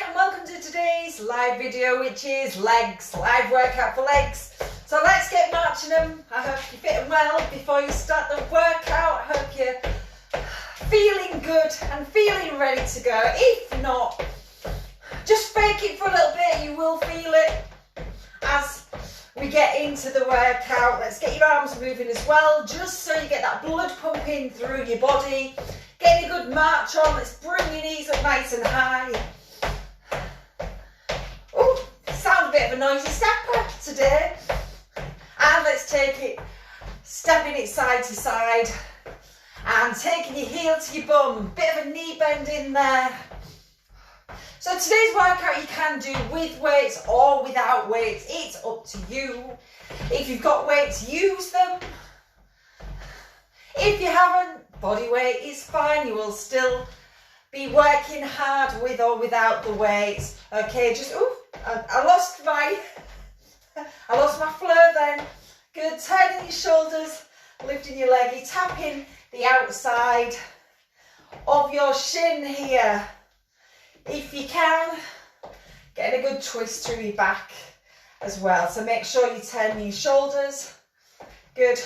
and welcome to today's live video, which is legs, live workout for legs. So let's get marching them. I hope you're fitting well before you start the workout. I hope you're feeling good and feeling ready to go. If not, just fake it for a little bit, you will feel it as we get into the workout. Let's get your arms moving as well, just so you get that blood pumping through your body. Get a good march on. Let's bring your knees up nice and high. Oh, sounds a bit of a noisy stepper today. And let's take it, stepping it side to side and taking your heel to your bum. Bit of a knee bend in there. So today's workout you can do with weights or without weights. It's up to you. If you've got weights, use them. If you haven't, body weight is fine. You will still be working hard with or without the weights. Okay, just, I lost my flow then. Good, turning your shoulders, lifting your leg. You're tapping the outside of your shin here. If you can, get a good twist through your back as well. So make sure you turn your shoulders. Good.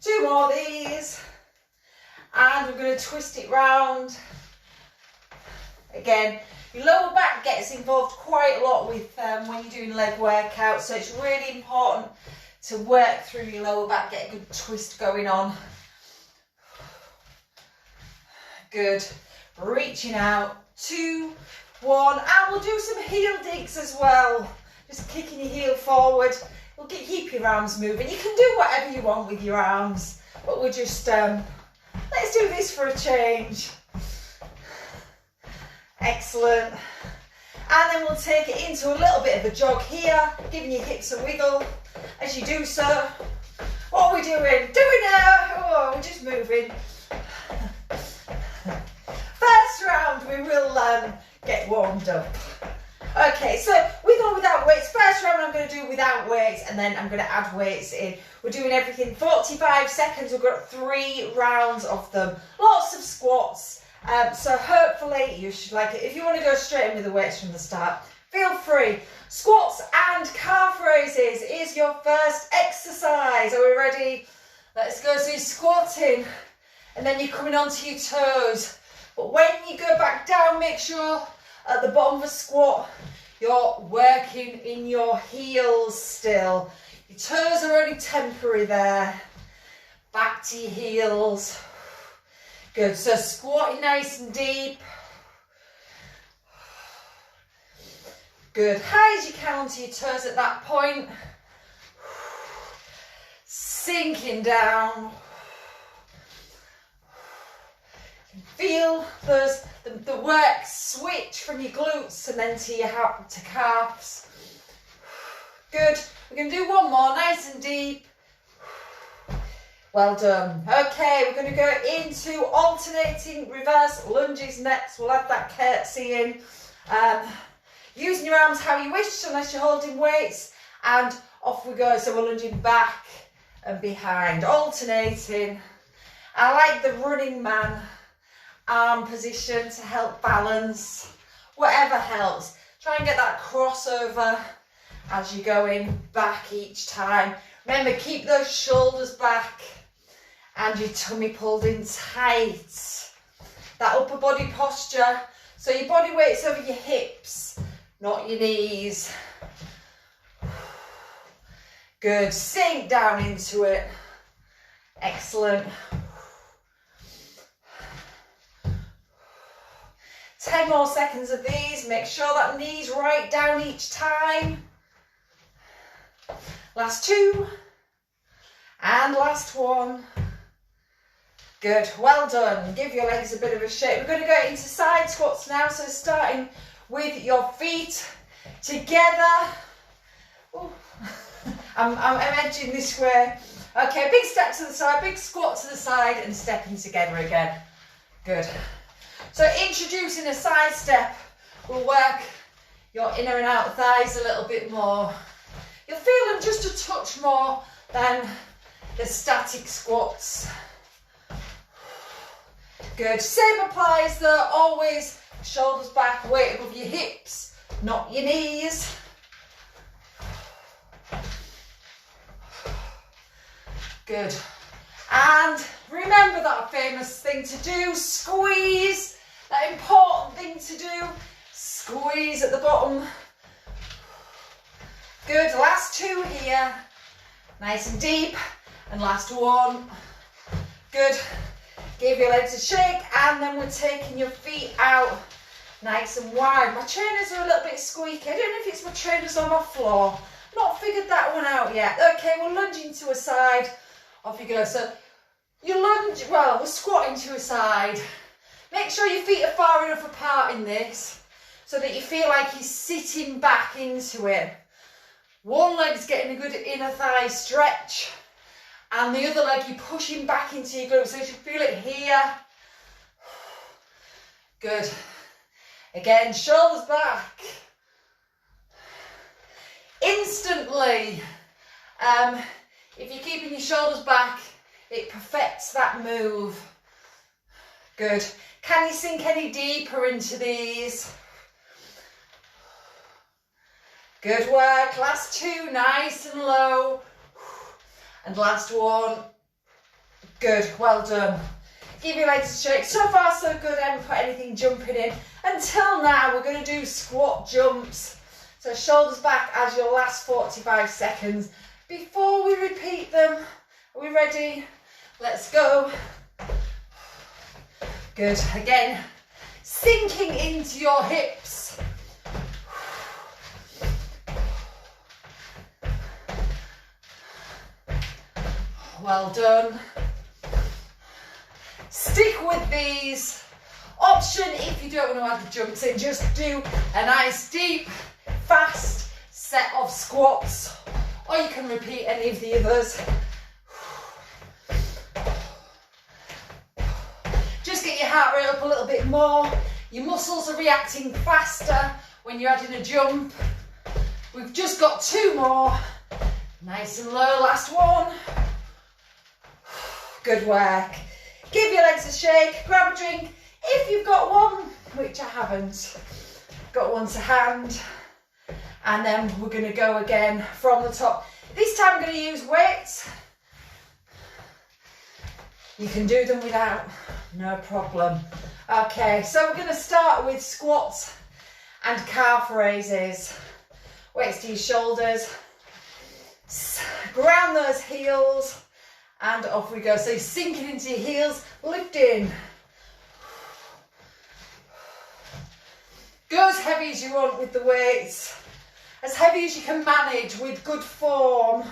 2 more of these. And we're going to twist it round. Again, your lower back gets involved quite a lot with when you're doing leg workouts. So it's really important to work through your lower back, get a good twist going on. Good. Reaching out. 2, 1, and we'll do some heel digs as well. Just kicking your heel forward. We'll keep your arms moving. You can do whatever you want with your arms, but we'll just let's do this for a change. Excellent. And then we'll take it into a little bit of a jog here, giving your hips a wiggle as you do so. What are we doing? Oh, we're just moving. First round, we will get warmed up. Okay, so with or without weights, first round I'm going to do without weights, and then I'm going to add weights in. We're doing everything 45 seconds. We've got 3 rounds of them. Lots of squats. So hopefully you should like it. If you want to go straight in with the weights from the start, feel free. Squats and calf raises is your first exercise. Are we ready? Let's go. So you're squatting, and then you're coming onto your toes. But when you go back down, make sure at the bottom of a squat, you're working in your heels still. Your toes are only temporary there. Back to your heels. Good, so squatting nice and deep. Good, high as you can onto your toes at that point. Sinking down. Feel the work switch from your glutes and then to your calves. Good. We're going to do one more, nice and deep. Well done. Okay, we're going to go into alternating reverse lunges next. We'll add that curtsy in. Using your arms how you wish, unless you're holding weights. And off we go. So we're lunging back and behind, alternating. I like the running man arm position to help balance, whatever helps. Try and get that crossover as you're going back each time. Remember, keep those shoulders back and your tummy pulled in tight. That upper body posture, so your body weight's over your hips, not your knees. Good, sink down into it. Excellent. 10 more seconds of these. Make sure that knee's right down each time. Last 2. And last 1. Good, well done. Give your legs a bit of a shake. We're going to go into side squats now. So starting with your feet together. Ooh. I'm edging this way. Okay, big step to the side, big squat to the side and stepping together again. Good. So introducing a side step will work your inner and outer thighs a little bit more. You'll feel them just a touch more than the static squats. Good. Same applies though, always shoulders back, weight above your not your knees. Good. And remember that famous thing to do, squeeze, that important thing to do, squeeze at the bottom. Good, last two here, nice and deep, and last one. Good, give your legs a shake, and then we're taking your feet out nice and wide. My trainers are a little bit squeaky. I don't know if it's my trainers or my floor. Not figured that one out yet. Okay, we're lunging to a side. Off you go. So you lunge, well, we're squatting to a side. Make sure your feet are far enough apart in this so that you feel like you're sitting back into it. One leg's getting a good inner thigh stretch, and the other leg you're pushing back into your glute, so you should feel it here. Good. Again, shoulders back. Instantly, if you're keeping your shoulders back, it perfects that move. Good. Can you sink any deeper into these? Good work. Last two, nice and low. And last one. Good. Well done. Give your legs a shake. So far, so good. I haven't put anything jumping in. Until now, we're going to do squat jumps. So shoulders back as your last 45 seconds. Before we repeat them, are we ready? Let's go. Good. Again, sinking into your hips. Well done. Stick with these. Option, if you don't want to add the jumps in, just do a nice deep, fast set of squats, or you can repeat any of the others. Just get your heart rate up a little bit more. Your muscles are reacting faster when you're adding a jump. We've just got two more. Nice and low, last one. Good work. Give your legs a shake, grab a drink. If you've got one, which I haven't, got one to hand. And then we're going to go again from the top. This time I'm going to use weights. You can do them without, no problem. Okay, so we're going to start with squats and calf raises. Weights to your shoulders. Ground those heels. And off we go. So you're sinking into your heels, lifting. Go as heavy as you want with the weights. As heavy as you can manage with good form.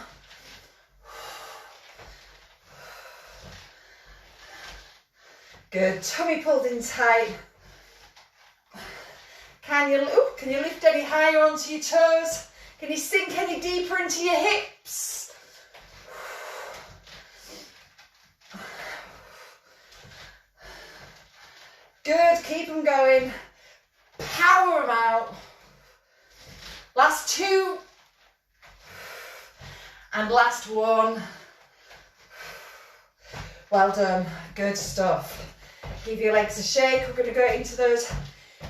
Good. Tummy pulled in tight. Can you lift any higher onto your toes? Can you sink any deeper into your hips? Good, keep them going. Power them out. Last two. And last one. Well done, good stuff. Give your legs a shake. We're going to go into those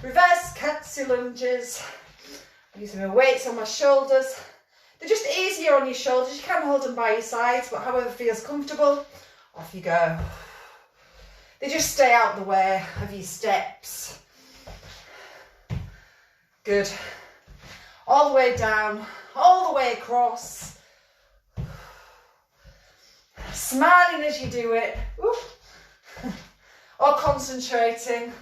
reverse curtsy lunges. Using my weights on my shoulders. They're just easier on your shoulders. You can hold them by your sides, but however feels comfortable. Off you go. They just stay out the way of your steps. Good. All the way down, all the way across. Smiling as you do it. Or concentrating.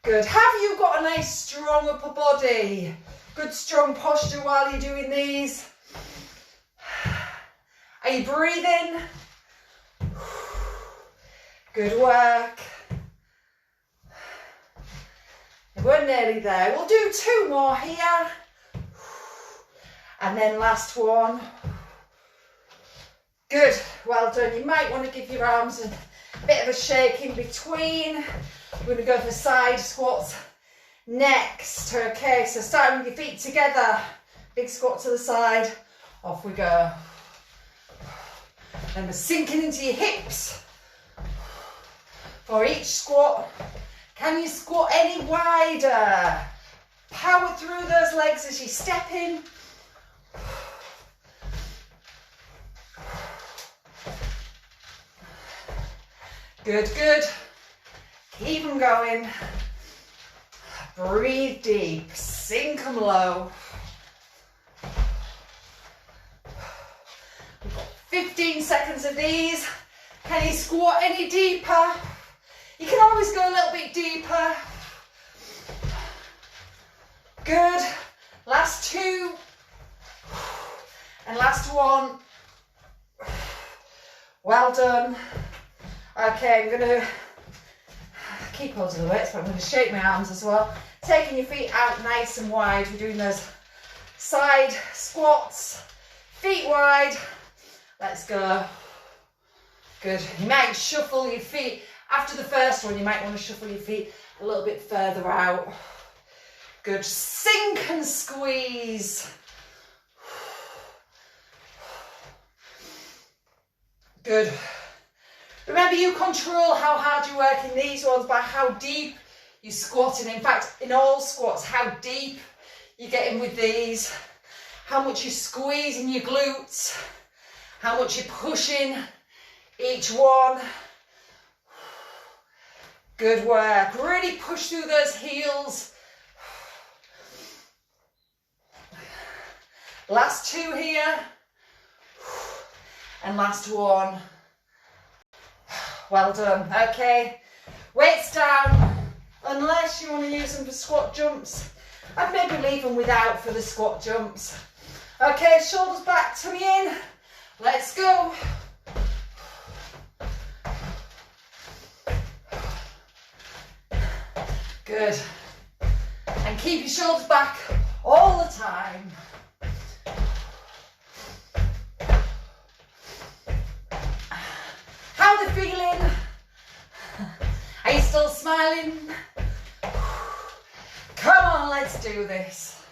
Good. Have you got a nice strong upper body? Good strong posture while you're doing these? Are you breathing? Good work. We're nearly there. We'll do two more here. And then last one. Good. Well done. You might want to give your arms a bit of a shake in between. We're going to go for side squats next. Okay, so starting with your feet together. Big squat to the side. Off we go. And we're sinking into your hips. For each squat, Can you squat any wider? Power through those legs as you step in. Good, good. Keep them going. Breathe deep, sink them low. 15 seconds of these. Can you squat any deeper? You can always go a little bit deeper. Good. Last two. And last one. Well done. Okay, I'm going to keep hold of the weights, but I'm going to shake my arms as well. Taking your feet out nice and wide. We're doing those side squats. Feet wide. Let's go. Good. You might shuffle your feet. After the first one, you might want to shuffle your feet a little bit further out. Good. Sink and squeeze. Good. Remember, you control how hard you work in these ones by how deep you're squatting. In fact, in all squats, how deep you get in with these, how much you're squeezing your glutes, how much you're pushing each one. Good work. Really push through those heels. Last two here. And last one. Well done. Okay. Weights down. Unless you want to use them for squat jumps, I'd maybe leave them without for the squat jumps. Okay, shoulders back, tummy in. Let's go. Good. And keep your shoulders back all the time. How are they feeling? Are you still smiling? Come on, let's do this.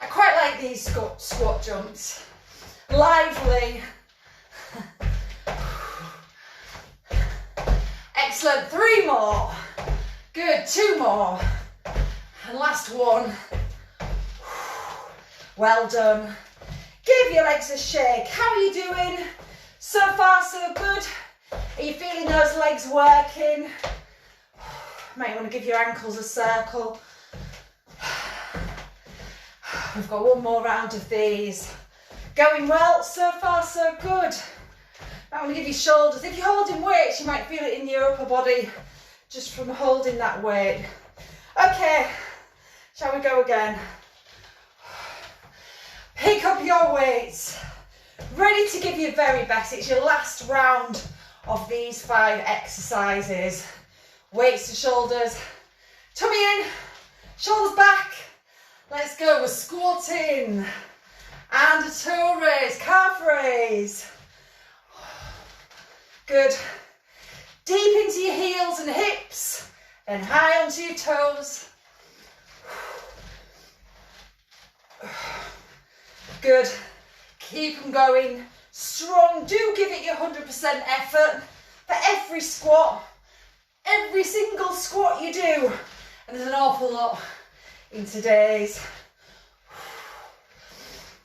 I quite like these squat jumps. Lively. Excellent. 3 more. Good. 2 more. And last one. Well done. Give your legs a shake. How are you doing? So far, so good. Are you feeling those legs working? Might want to give your ankles a circle. We've got one more round of these. Going well, so far, so good. Might want to give your shoulders. If you're holding weights, you might feel it in your upper body just from holding that weight. Okay, shall we go again? Pick up your weights. Ready to give your very best. It's your last round of these 5 exercises. Weights to shoulders. Tummy in. Shoulders back. Let's go. We're squatting. And a toe raise. Calf raise. Good. Deep into your heels and hips. And high onto your toes. Good. Keep them going. Strong. Do give it your 100% effort for every squat. Every single squat you do. And there's an awful lot in today's.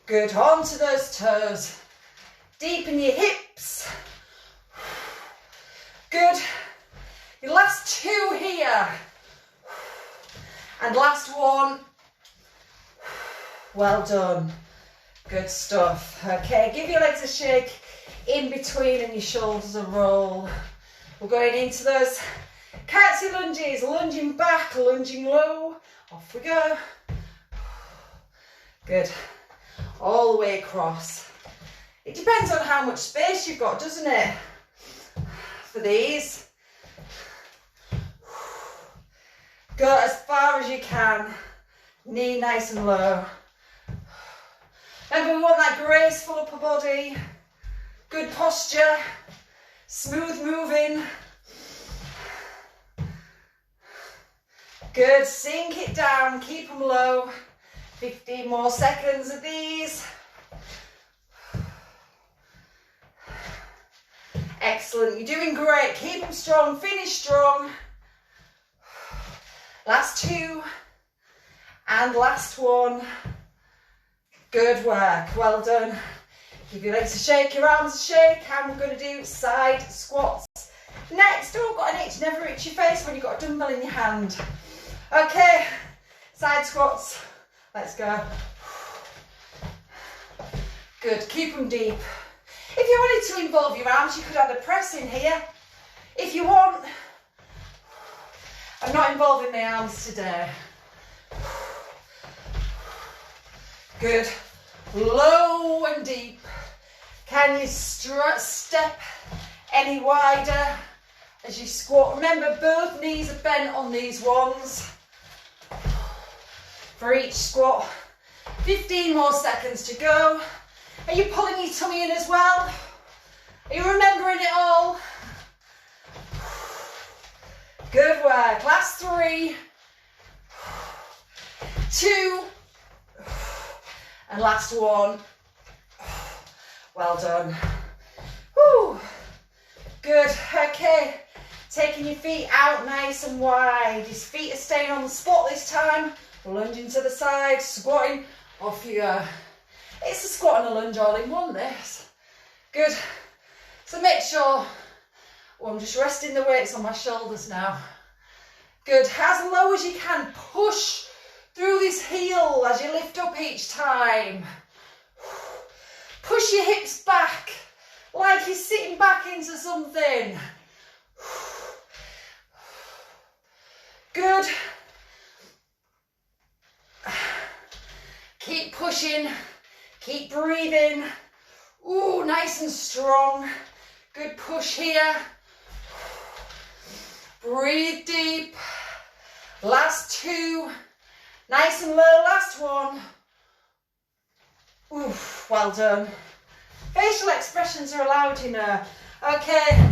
Good. Onto those toes. Deepen your hips. Good. Your last 2 here. And last one. Well done. Good stuff. Okay, give your legs a shake in between and your shoulders a roll. We're going into those curtsy lunges, lunging back, lunging low. Off we go. Good. All the way across. It depends on how much space you've got, doesn't it? For these. Go as far as you can. Knee nice and low. Remember, we want that graceful upper body, good posture, smooth moving. Good, sink it down, keep them low. 15 more seconds of these. Excellent, you're doing great. Keep them strong, finish strong. Last two. And last one. Good work, well done. Give your legs a shake, your arms a shake, and we're going to do side squats. Next, don't got an itch, never itch your face when you've got a dumbbell in your hand. Okay, side squats, let's go. Good, keep them deep. If you wanted to involve your arms, you could add a press in here. If you want, I'm not involving my arms today. Good, low and deep. Can you step any wider as you squat? Remember, both knees are bent on these ones. For each squat, 15 more seconds to go. Are you pulling your tummy in as well? Are you remembering it all? Good work. Last 3, 2, and last 1. Well done. Woo. Good. Okay. Taking your feet out nice and wide. Your feet are staying on the spot this time. Lunging to the side, squatting off you go. It's a squat and a lunge all in one, this. Good. So make sure, I'm just resting the weights on my shoulders now. Good. As low as you can. Push through this heel as you lift up each time. Push your hips back like you're sitting back into something. Good. Keep pushing. Keep breathing. Ooh, nice and strong. Good push here. Breathe deep. Last 2. Nice and low. Last 1. Oof, well done. Facial expressions are allowed, you know. Okay.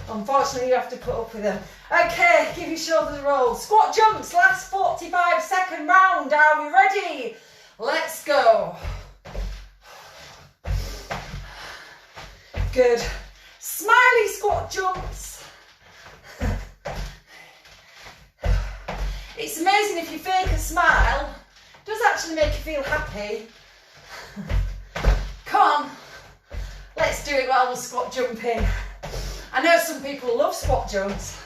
Unfortunately, you have to put up with them. Okay, give your shoulders a roll. Squat jumps, last 45-second round. Are we ready? Let's go. Good. Smiley squat jumps. It's amazing if you fake a smile. It does actually make you feel happy. Come on. Let's do it while we're squat jumping. I know some people love squat jumps.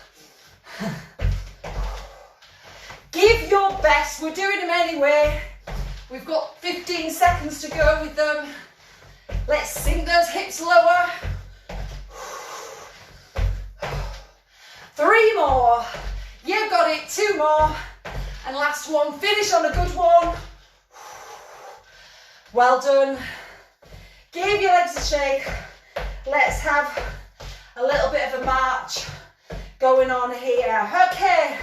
Give your best. We're doing them anyway. We've got 15 seconds to go with them. Let's sink those hips lower. 3 more. You've got it. 2 more. And last one. Finish on a good one. Well done. Give your legs a shake. Let's have a little bit of a march going on here. Okay.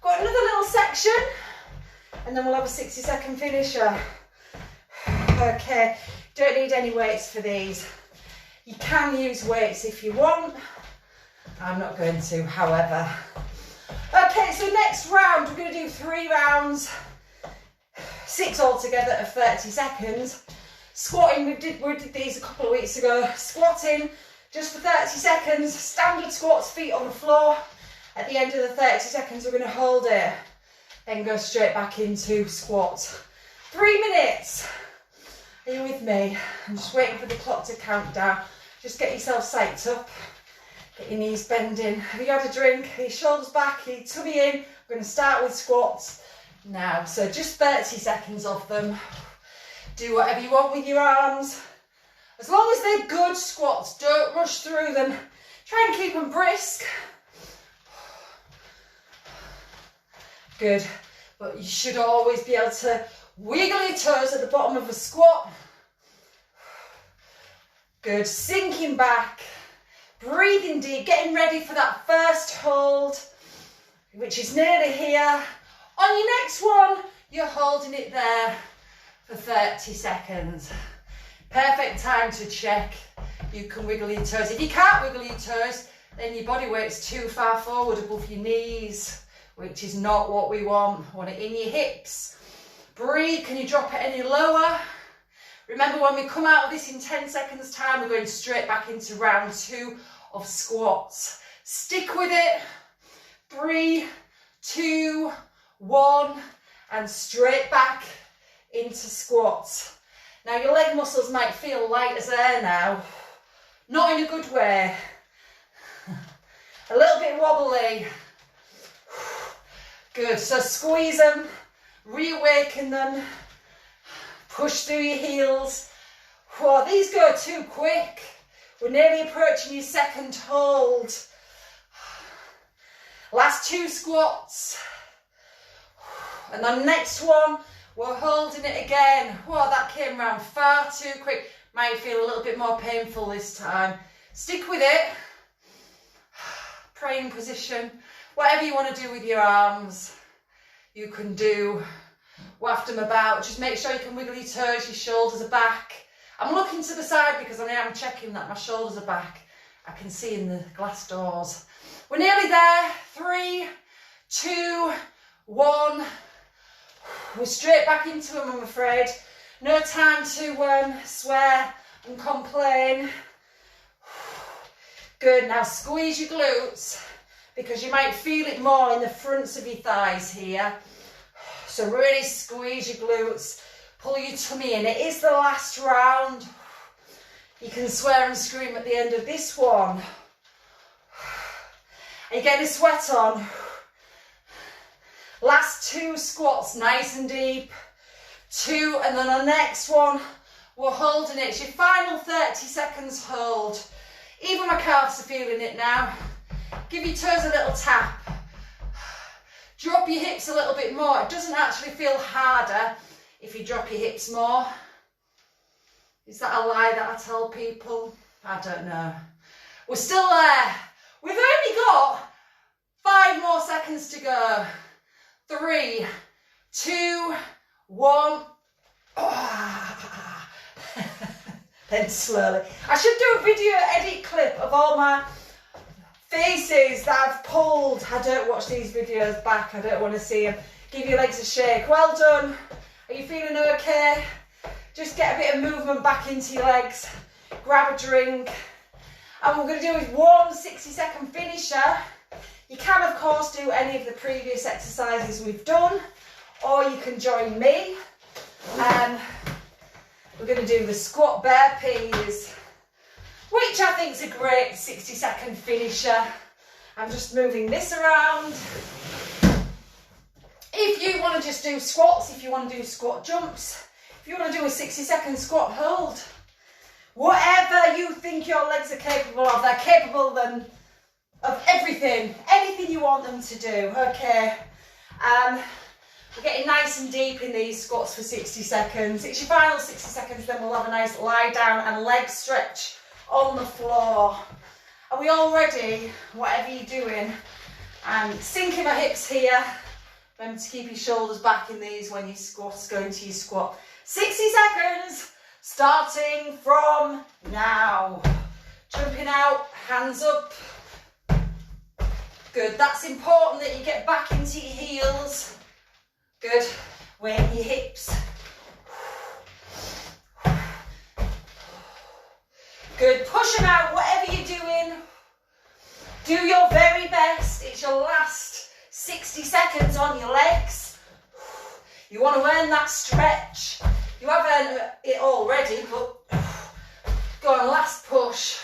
Got another little section. And then we'll have a 60-second finisher. Okay. Don't need any weights for these. You can use weights if you want. I'm not going to, however. Okay, so next round, we're going to do 3 rounds. 6 altogether of 30 seconds. Squatting, we did these a couple of weeks ago. Squatting, just for 30 seconds. Standard squats, feet on the floor. At the end of the 30 seconds, we're going to hold it. Then go straight back into squats. 3 minutes. Are you with me? I'm just waiting for the clock to count down. Just get yourself psyched up. Get your knees bending. Have you had a drink? Are your shoulders back? Are your tummy in? We're going to start with squats now. So just 30 seconds of them. Do whatever you want with your arms. As long as they're good squats, don't rush through them. Try and keep them brisk. Good. But you should always be able to wiggle your toes at the bottom of a squat. Good. Sinking back. Breathing deep. Getting ready for that first hold, which is nearly here. On your next one, you're holding it there for 30 seconds. Perfect time to check. You can wiggle your toes. If you can't wiggle your toes, then your body weight's too far forward above your knees, which is not what we want. We want it in your hips. Breathe. Can you drop it any lower? Remember, when we come out of this in 10 seconds time, we're going straight back into round 2 of squats. Stick with it. 3, 2, 1, and straight back into squats. Now your leg muscles might feel light as air now, not in a good way. A little bit wobbly. Good, so squeeze them, reawaken them, push through your heels. Whoa, these go too quick. We're nearly approaching your second hold. Last 2 squats. And the next one, we're holding it again. Whoa, that came round far too quick. Might feel a little bit more painful this time. Stick with it. Praying position. Whatever you want to do with your arms, you can do. Waft them about. Just make sure you can wiggle your toes, your shoulders are back. I'm looking to the side because I am checking that my shoulders are back. I can see in the glass doors. We're nearly there. 3, 2, 1. We're straight back into them, I'm afraid. No time to swear and complain. Good, now squeeze your glutes because you might feel it more in the fronts of your thighs here. So really squeeze your glutes, pull your tummy in. It is the last round. You can swear and scream at the end of this one. Are you getting a sweat on? Last 2 squats, nice and deep. 2, and then the next one, we're holding it. It's your final 30 seconds hold. Even my calves are feeling it now. Give your toes a little tap. Drop your hips a little bit more. It doesn't actually feel harder if you drop your hips more. Is that a lie that I tell people? I don't know. We're still there. We've only got 5 more seconds to go. 3, 2, 1. Then slowly. I should do a video edit clip of all my faces that I've pulled. I don't watch these videos back. I don't want to see them. Give your legs a shake. Well done. Are you feeling okay? Just get a bit of movement back into your legs. Grab a drink. And we're going to do is 1 60-second finisher. You can, of course, do any of the previous exercises we've done, or you can join me. We're going to do the squat burpees, which I think is a great 60-second finisher. I'm just moving this around. If you want to just do squats, if you want to do squat jumps, if you want to do a 60-second squat hold, whatever you think your legs are capable of, they're capable then of everything, anything you want them to do, okay? We're getting nice and deep in these squats for 60 seconds. It's your final 60 seconds, then we'll have a nice lie down and leg stretch on the floor. Are we all ready? Whatever you're doing. And sinking my hips here. Remember to keep your shoulders back in these when you squat, go into your squat. 60 seconds, starting from now. Jumping out, hands up. Good, that's important that you get back into your heels. Good, weight your hips. Good, push them out, whatever you're doing. Do your very best. It's your last 60 seconds on your legs. You want to earn that stretch. You have earned it already, but go on, last push.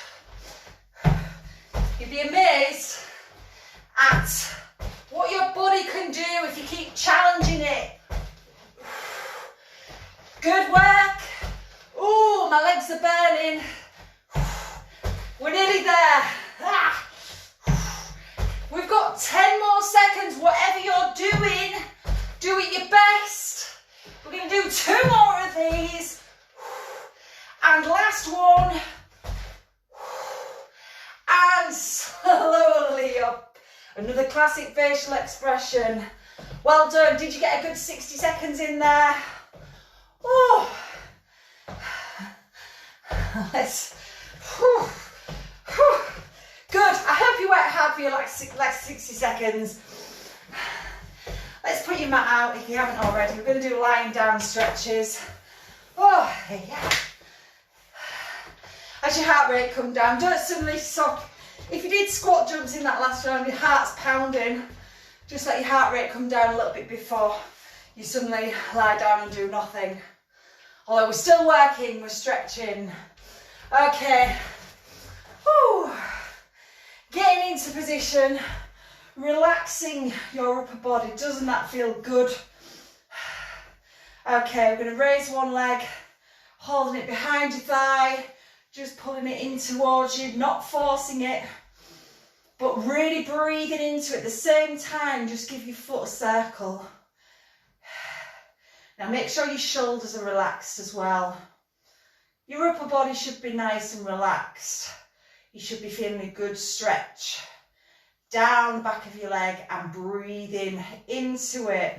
You'd be amazed at what your body can do if you keep challenging it. Good work. Oh, my legs are burning. We're nearly there. We've got 10 more seconds. Whatever you're doing, do it your best. We're going to do 2 more of these. And last one. And slowly up. Another classic facial expression. Well done. Did you get a good 60 seconds in there? Oh. Let's. Good. I hope you worked hard for your last 60 seconds. Let's put your mat out if you haven't already. We're going to do lying down stretches. Oh, yeah. As your heart rate comes down, don't suddenly stop. If you did squat jumps in that last round, your heart's pounding, just let your heart rate come down a little bit before you suddenly lie down and do nothing. Although we're still working, we're stretching. Okay. Whew. Getting into position, relaxing your upper body. Doesn't that feel good? Okay, we're going to raise one leg, holding it behind your thigh, just pulling it in towards you, not forcing it, but really breathing into it at the same time. Just give your foot a circle. Now make sure your shoulders are relaxed as well. Your upper body should be nice and relaxed. You should be feeling a good stretch down the back of your leg and breathing into it.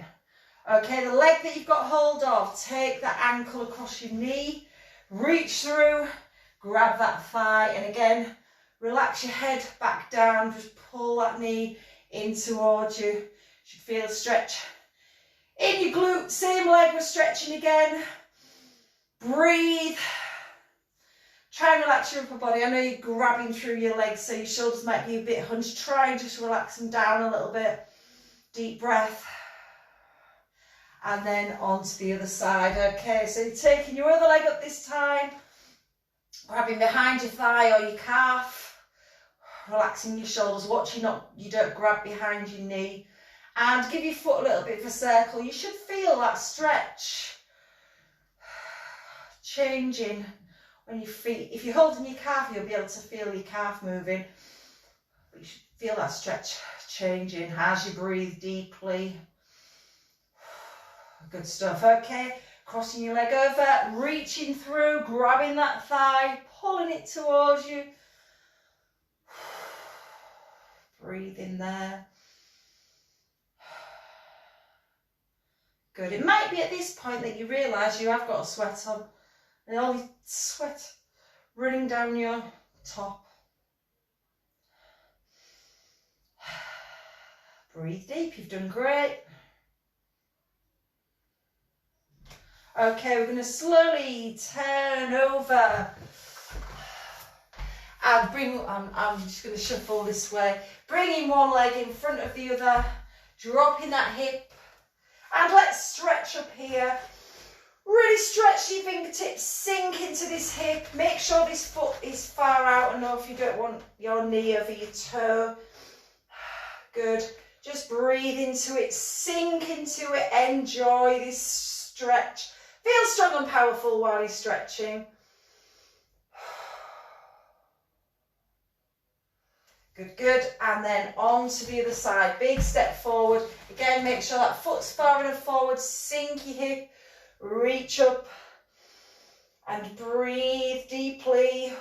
Okay, the leg that you've got hold of, take that ankle across your knee, reach through, grab that thigh, and again, relax your head back down, just pull that knee in towards you. You should feel a stretch in your glute, same leg we're stretching again. Breathe. Try and relax your upper body. I know you're grabbing through your legs, so your shoulders might be a bit hunched. Try and just relax them down a little bit. Deep breath. And then on to the other side. Okay, so you're taking your other leg up this time, grabbing behind your thigh or your calf, relaxing your shoulders, watching you don't grab behind your knee, and give your foot a little bit of a circle. You should feel that stretch changing when your feet, if you're holding your calf, you'll be able to feel your calf moving, but you should feel that stretch changing as you breathe deeply. Good stuff. Okay, crossing your leg over, reaching through, grabbing that thigh, pulling it towards you. Breathe in there. Good. It might be at this point that you realise you have got a sweat on, and all the sweat running down your top. Breathe deep. You've done great. Okay, we're going to slowly turn over and bring, I'm just going to shuffle this way, bringing one leg in front of the other, dropping that hip, and let's stretch up here. Really stretch your fingertips, sink into this hip, make sure this foot is far out enough, you don't want your knee over your toe. Good, just breathe into it, sink into it, enjoy this stretch. Feel strong and powerful while you're stretching. Good, good. And then on to the other side. Big step forward. Again, make sure that foot's far enough forward. Sink your hip. Reach up. And breathe deeply.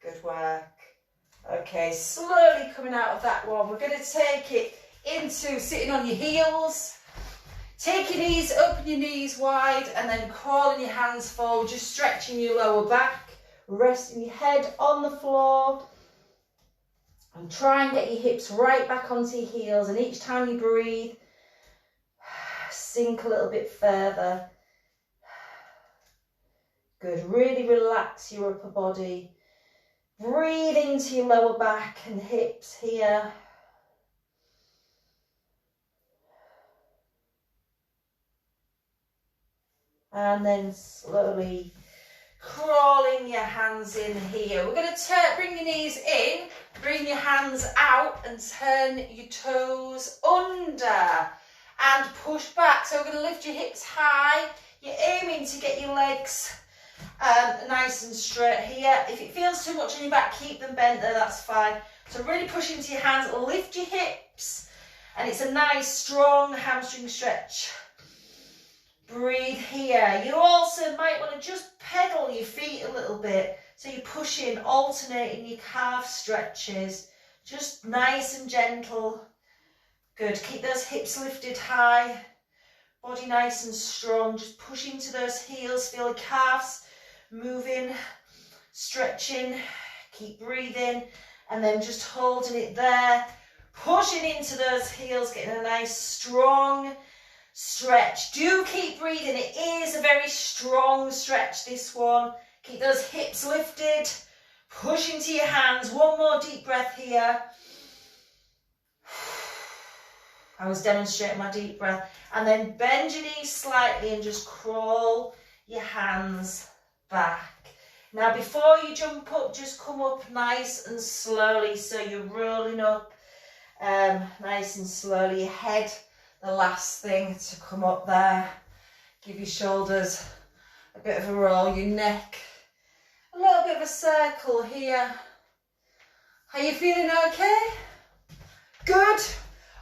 Good work. Okay, slowly coming out of that one. We're going to take it into sitting on your heels. Take your knees, open your knees wide, and then crawling your hands forward, just stretching your lower back, resting your head on the floor. And try and get your hips right back onto your heels. And each time you breathe, sink a little bit further. Good, really relax your upper body. Breathe into your lower back and hips here. And then slowly crawling your hands in here. We're going to bring your knees in, bring your hands out and turn your toes under and push back. So we're going to lift your hips high. You're aiming to get your legs nice and straight here. If it feels too much on your back, keep them bent there, that's fine. So really push into your hands, lift your hips, and it's a nice strong hamstring stretch. Breathe here. You also might want to just pedal your feet a little bit, so you're pushing, alternating your calf stretches, just nice and gentle. Good, keep those hips lifted high, body nice and strong, just push into those heels, feel the calves moving, stretching, keep breathing, and then just holding it there, pushing into those heels, getting a nice strong stretch. Do keep breathing. It is a very strong stretch, this one. Keep those hips lifted. Push into your hands. One more deep breath here. I was demonstrating my deep breath. And then bend your knees slightly and just crawl your hands back. Now, before you jump up, just come up nice and slowly. So you're rolling up nice and slowly. Your head, the last thing to come up there. Give your shoulders a bit of a roll. Your neck, a little bit of a circle here. Are you feeling okay? Good.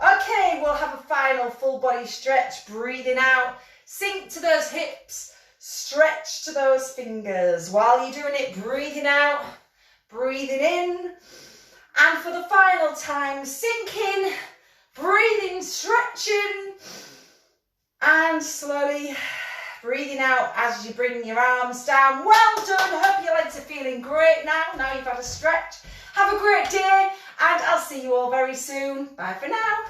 Okay, we'll have a final full body stretch. Breathing out. Sink to those hips. Stretch to those fingers. While you're doing it, breathing out, breathing in. And for the final time, sinking, breathing, stretching. And slowly breathing out as you bring your arms down. Well done. Hope your legs are feeling great now. Now you've had a stretch. Have a great day. And I'll see you all very soon. Bye for now.